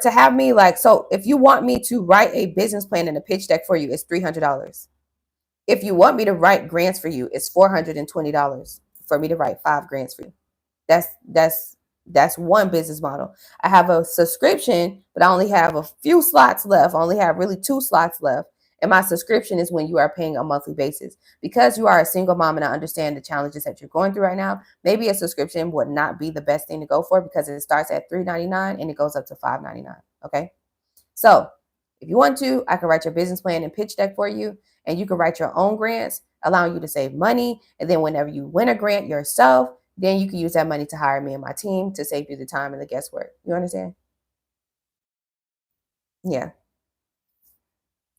to have me like, so if you want me to write a business plan and a pitch deck for you, it's $300. If you want me to write grants for you, it's $420 for me to write 5 grants for you. That's that's one business model. I have a subscription, but I only have a few slots left. I only have really 2 slots left. And my subscription is when you are paying a monthly basis. Because you are a single mom and I understand the challenges that you're going through right now, maybe a subscription would not be the best thing to go for because it starts at $3.99 and it goes up to $5.99. Okay. So if you want to, I can write your business plan and pitch deck for you, and you can write your own grants, allowing you to save money. And then whenever you win a grant yourself, then you can use that money to hire me and my team to save you the time and the guesswork. You understand? Yeah.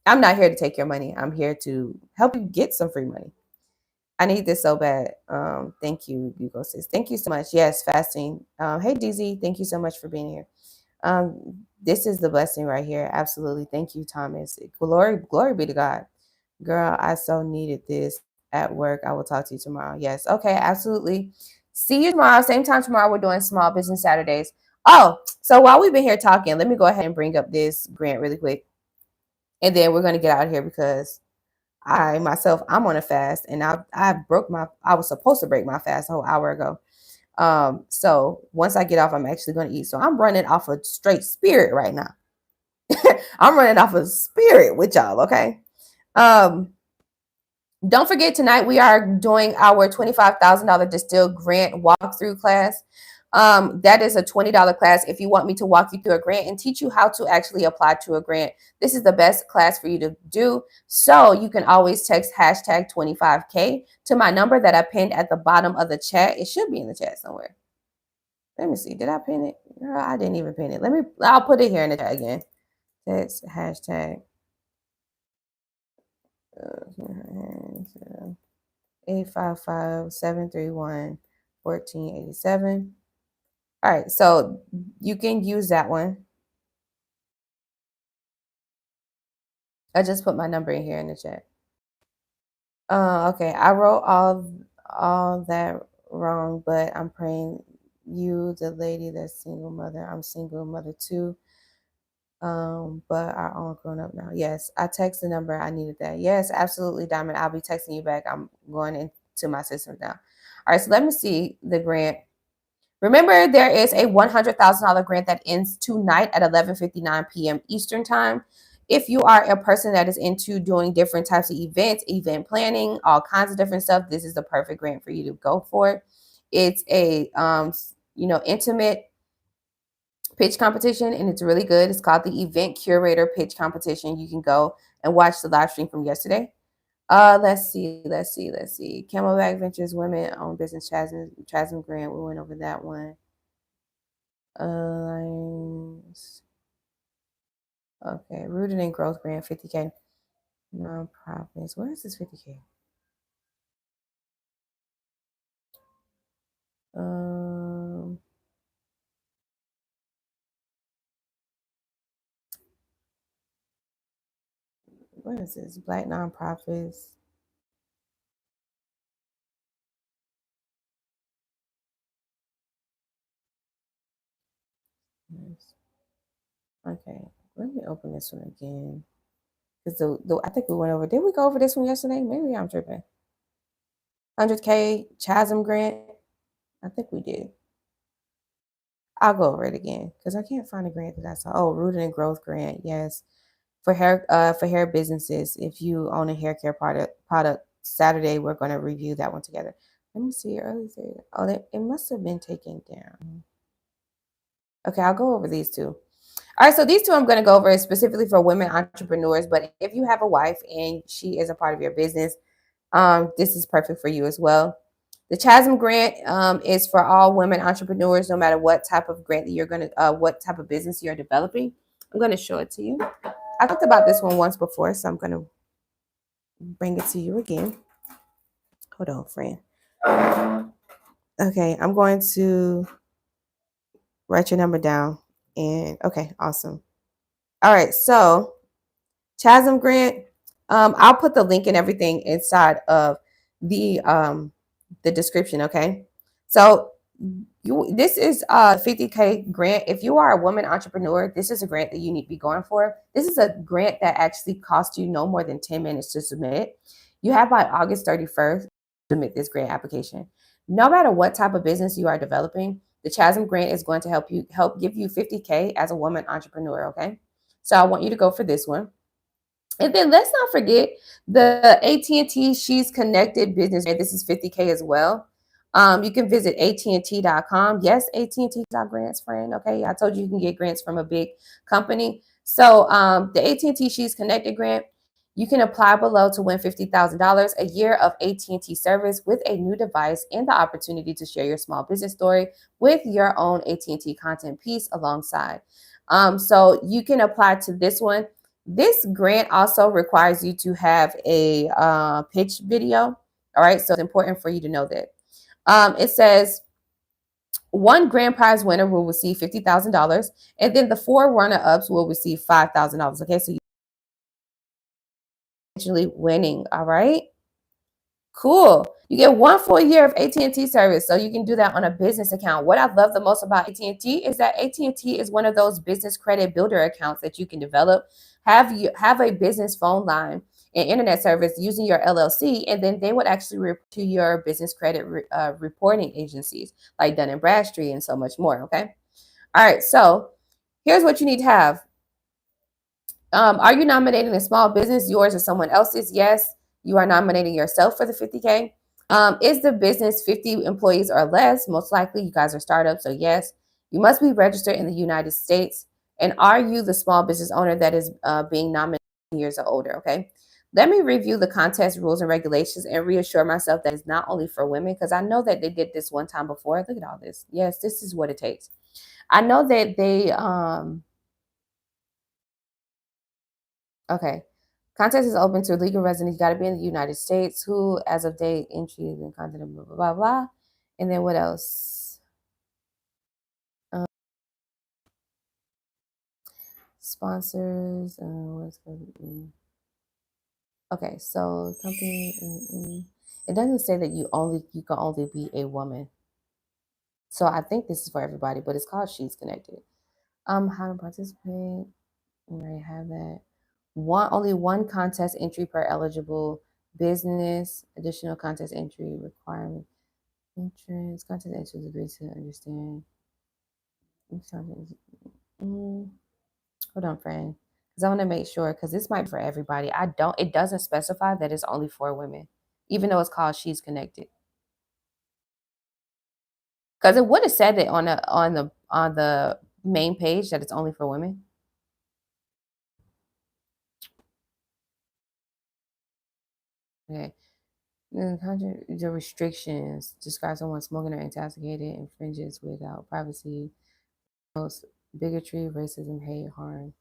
I'm not here to take your money. I'm here to help you get some free money. I need this so bad. Thank you, Hugo sis. Thank you so much. Yes, fasting. Hey DZ, thank you so much for being here. This is the blessing right here. Absolutely. Thank you, Thomas. Glory be to God. Girl, I so needed this at work. I will talk to you tomorrow. Yes. Okay, absolutely. See you tomorrow. Same time tomorrow. We're doing Small Business Saturdays. Oh, so while we've been here talking, let me go ahead and bring up this grant really quick. And then we're going to get out of here because I myself, I'm on a fast and I was supposed to break my fast a whole hour ago. So once I get off, I'm actually going to eat. So I'm running off a straight spirit right now. I'm running off a spirit with y'all. Okay. Um, don't forget tonight we are doing our $25,000 Distill grant walkthrough class. That is a $20 class. If you want me to walk you through a grant and teach you how to actually apply to a grant, this is the best class for you to do. So you can always text hashtag 25K to my number that I pinned at the bottom of the chat. It should be in the chat somewhere. Let me see. Did I pin it? Girl, I didn't even pin it. I'll put it here in the chat again. Text hashtag 855-731-1487. All right, so you can use that one. I just put my number in here in the chat. Okay, I wrote all that wrong, but I'm praying you, the lady that's single mother. I'm single mother too. But our own grown up now. Yes, I text the number. I needed that. Yes, absolutely, Diamond. I'll be texting you back. I'm going into my system now. All right, so let me see the grant. Remember, there is a $100,000 grant that ends tonight at 11:59 p.m. Eastern time. If you are a person that is into doing different types of events, event planning, all kinds of different stuff, this is the perfect grant for you to go for. It's a intimate pitch competition, and it's really good. It's called the Event Curator Pitch Competition. You can go and watch the live stream from yesterday. Let's see. Camelback Ventures Women Owned Business CHASM grant. We went over that one. Okay, Rooted in Growth grant, 50K. Nonprofits. Where is this 50K? What is this? Black nonprofits. Okay, let me open this one again. Because I think we went over. Did we go over this one yesterday? Maybe I'm tripping. 100K CHASM grant. I think we did. I'll go over it again because I can't find a grant that I saw. Oh, Rooted in Growth grant. Yes, for hair businesses. If you own a hair care product Saturday, we're going to review that one together. Let me see early. Oh, it must have been taken down. Okay, I'll go over these two. All right, so these two I'm going to go over specifically for women entrepreneurs. But if you have a wife and she is a part of your business, this is perfect for you as well. The CHASM grant is for all women entrepreneurs, no matter what type of grant that you're going to, what type of business you're developing. I'm going to show it to you. I talked about this one once before, so I'm going to bring it to you again. Hold on, friend. Okay, I'm going to write your number down. And okay, awesome. All right, so CHASM grant. I'll put the link and everything inside of the description. Okay, so this is a 50K grant. If you are a woman entrepreneur, this is a grant that you need to be going for. This is a grant that actually costs you no more than 10 minutes to submit. You have by August 31st to submit this grant application. No matter what type of business you are developing, the CHASM grant is going to help give you 50K as a woman entrepreneur. Okay, so I want you to go for this one. And then let's not forget the AT&T She's Connected business. This is 50K as well. You can visit AT&T.com. Yes, AT&T got grants, friend. Okay, I told you can get grants from a big company. So the AT&T She's Connected grant, you can apply below to win $50,000, a year of AT&T service with a new device, and the opportunity to share your small business story with your own AT&T content piece alongside. So you can apply to this one. This grant also requires you to have a pitch video. All right, so it's important for you to know that. It says One grand prize winner will receive $50,000, and then the four runner-ups will receive $5,000. Okay, so you're actually winning. All right. Cool. You get one full year of AT&T service, so you can do that on a business account. What I love the most about AT&T is that AT&T is one of those business credit builder accounts that you can develop. Have a business phone line and internet service using your LLC, and then they would actually report to your business credit reporting agencies like Dun and Bradstreet and so much more. Okay. All right. So here's what you need to have. Are you nominating a small business, yours or someone else's? Yes, you are nominating yourself for the 50K. Is the business 50 employees or less? Most likely you guys are startups, so yes. You must be registered in the United States. And are you the small business owner that is being nominated years or older? Okay. Let me review the contest rules and regulations and reassure myself that it's not only for women, because I know that they did this one time before. Look at all this. Yes, this is what it takes. I know that they okay. Contest is open to legal residents. You got to be in the United States. Who, as of date, entry and content, blah, blah, blah, blah. And then what else? Um, sponsors. Okay, so company. It doesn't say that you can only be a woman. So I think this is for everybody, but it's called She's Connected. How to participate. You already have that. Only one contest entry per eligible business. Additional contest entry requirement. Entrance. Contest entries agree to understand. Hold on, friend. Because I want to make sure, because this might be for everybody. It doesn't specify that it's only for women, even though it's called She's Connected. Because it would have said it on the main page that it's only for women. Okay. The restrictions describe someone smoking or intoxicated, infringes without privacy, most bigotry, racism, hate, harm.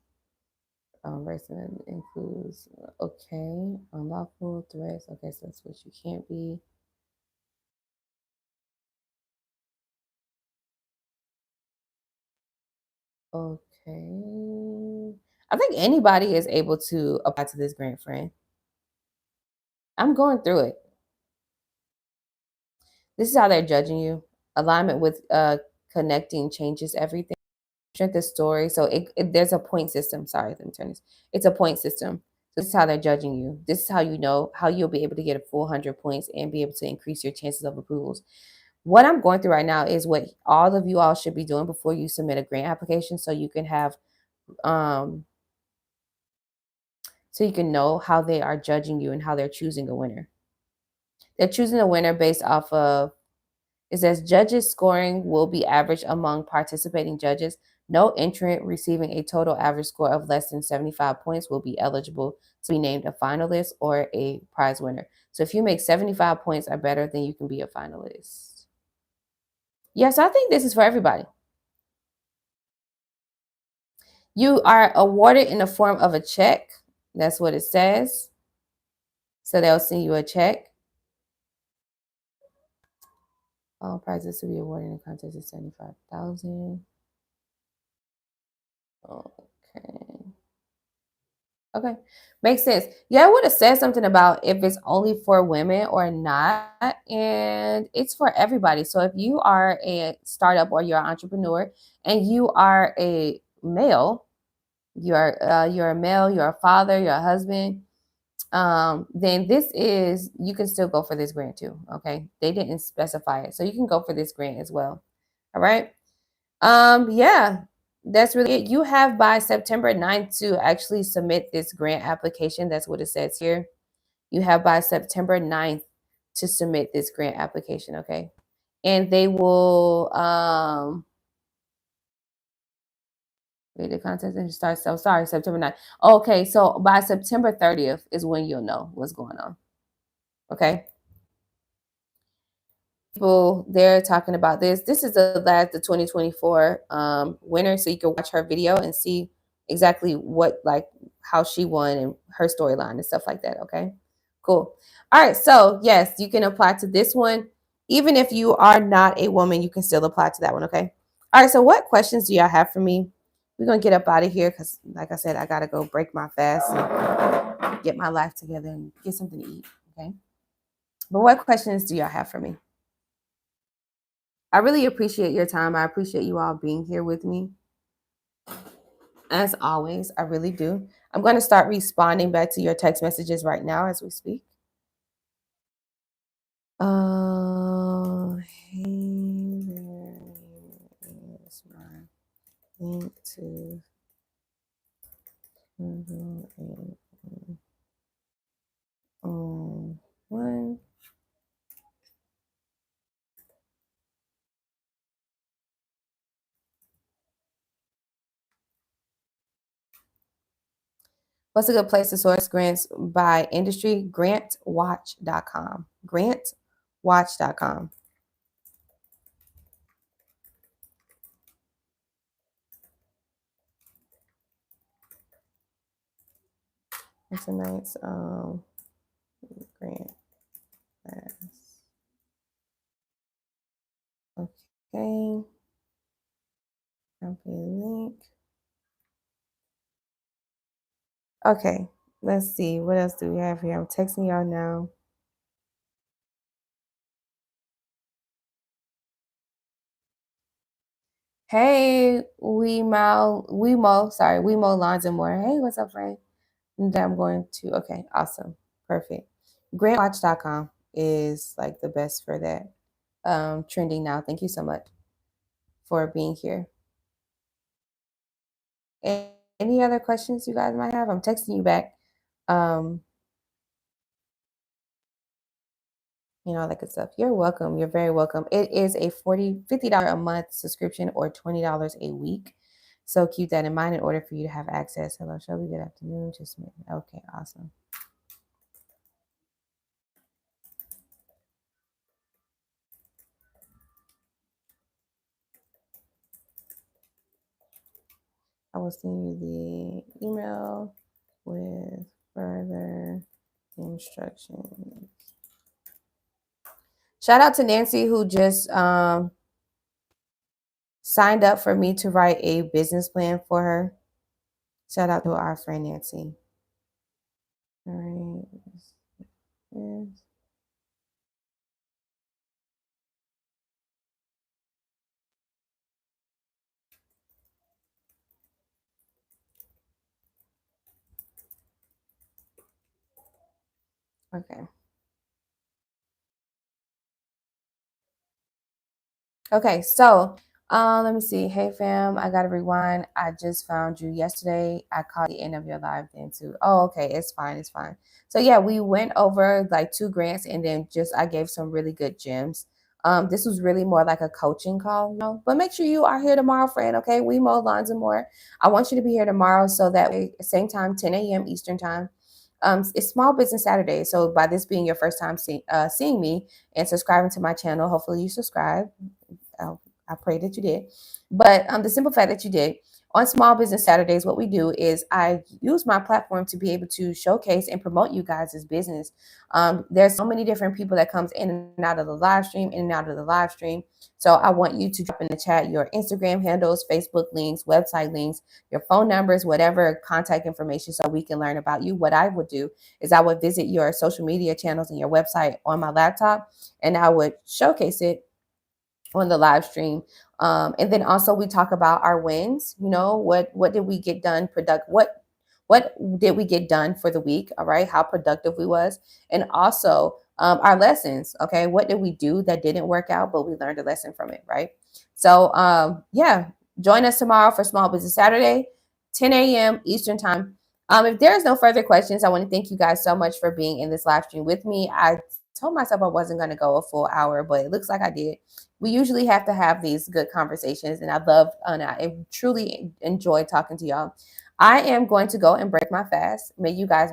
Racism includes okay, unlawful threats. Okay, so that's what you can't be. Okay, I think anybody is able to apply to this grant, friend. I'm going through it. This is how they're judging you. Alignment with connecting changes everything. Strength of story. So there's a point system. Sorry, let me turn this. It's a point system. So this is how they're judging you. This is how you know how you'll be able to get a full 100 points and be able to increase your chances of approvals. What I'm going through right now is what all of you all should be doing before you submit a grant application, so you can have um so you can know how they are judging you and how they're choosing a winner. They're choosing a winner based off of, it says judges scoring will be averaged among participating judges. No entrant receiving a total average score of less than 75 points will be eligible to be named a finalist or a prize winner. So if you make 75 points or better, then you can be a finalist. Yes, I think this is for everybody. You are awarded in the form of a check. That's what it says. So they'll send you a check. All prizes to be awarded in the contest is 75,000. Okay. Okay. Makes sense. Yeah, I would have said something about if it's only for women or not. And it's for everybody. So if you are a startup or you're an entrepreneur and you are a male, you're a male, you're a father, you're a husband, then this is, you can still go for this grant too. Okay. They didn't specify it. So you can go for this grant as well. All right. Yeah, that's really it. You have by September 9th to actually submit this grant application. That's what it says here. You have by September 9th to submit this grant application. Okay. And they will the contest and starts. So sorry, September 9th. Okay, so by September 30th is when you'll know what's going on. Okay. People they're talking about this. This is the 2024 winner, so you can watch her video and see exactly what like how she won and her storyline and stuff like that. Okay, cool. All right, so yes, you can apply to this one. Even if you are not a woman, you can still apply to that one, okay? All right, so what questions do y'all have for me? We're gonna get up out of here because, like I said, I gotta go break my fast and get my life together and get something to eat, okay? But what questions do y'all have for me? I really appreciate your time. I appreciate you all being here with me. As always, I really do. I'm going to start responding back to your text messages right now as we speak. Hey there, here's my link to one. What's a good place to source grants by industry? Grantwatch.com. Grantwatch.com. It's a nice grant class. Okay. Copy the link. Okay. Let's see. What else do we have here? I'm texting y'all now. Hey, Wemo Lawns and More. Hey, what's up, friend? And I'm going to, okay, awesome. Perfect. Grantwatch.com is like the best for that. Trending now. Thank you so much for being here. Any other questions you guys might have? I'm texting you back. Um, that good stuff. You're welcome. You're very welcome. It is a $50 a month subscription or $20 a week. So keep that in mind in order for you to have access. Hello, Shelby. Good afternoon. Just me. Okay, awesome. I will send you the email with further instructions. Shout out to Nancy who just signed up for me to write a business plan for her. Shout out to our friend Nancy. All right. Yes. Okay. Okay, so let me see. Hey fam, I gotta rewind. I just found you yesterday. I caught the end of your live then too. Oh, okay, it's fine, it's fine. So yeah, we went over like 2 grants and then just I gave some really good gems. This was really more like a coaching call, But make sure you are here tomorrow, friend. Okay, we mow lawns and more. I want you to be here tomorrow so that way, same time, 10 a.m. Eastern time. It's Small Business Saturday. So by this being your first time seeing me and subscribing to my channel, hopefully you subscribe. I pray that you did. But the simple fact that you did, on Small Business Saturdays, what we do is I use my platform to be able to showcase and promote you guys' business. There's so many different people that comes in and out of the live stream, in and out of the live stream. So I want you to drop in the chat your Instagram handles, Facebook links, website links, your phone numbers, whatever contact information so we can learn about you. What I would do is I would visit your social media channels and your website on my laptop and I would showcase it on the live stream. And then also we talk about our wins. What did we get done? What did we get done for the week? All right, how productive we was, and also our lessons. Okay, what did we do that didn't work out, but we learned a lesson from it, right? So yeah, join us tomorrow for Small Business Saturday, 10 a.m. Eastern time. If there's no further questions, I want to thank you guys so much for being in this live stream with me. I told myself I wasn't going to go a full hour, but it looks like I did. We usually have to have these good conversations, and I truly enjoy talking to y'all. I am going to go and break my fast. May you guys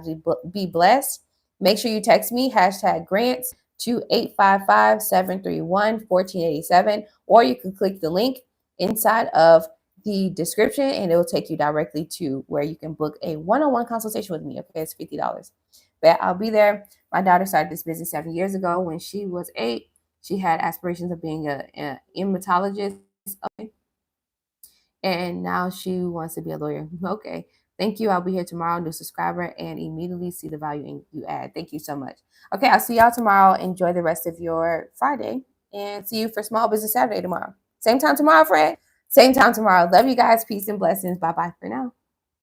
be blessed. Make sure you text me #grants to 855-731-1487, or you can click the link inside of the description and it will take you directly to where you can book a one-on-one consultation with me. Okay, it's $50. But I'll be there. My daughter started this business 7 years ago when she was 8. She had aspirations of being a hematologist, and now she wants to be a lawyer. Okay. Thank you. I'll be here tomorrow, new subscriber, and immediately see the value in you add. Thank you so much. Okay, I'll see y'all tomorrow. Enjoy the rest of your Friday, and see you for Small Business Saturday tomorrow. Same time tomorrow, Fred. Same time tomorrow. Love you guys. Peace and blessings. Bye bye for now.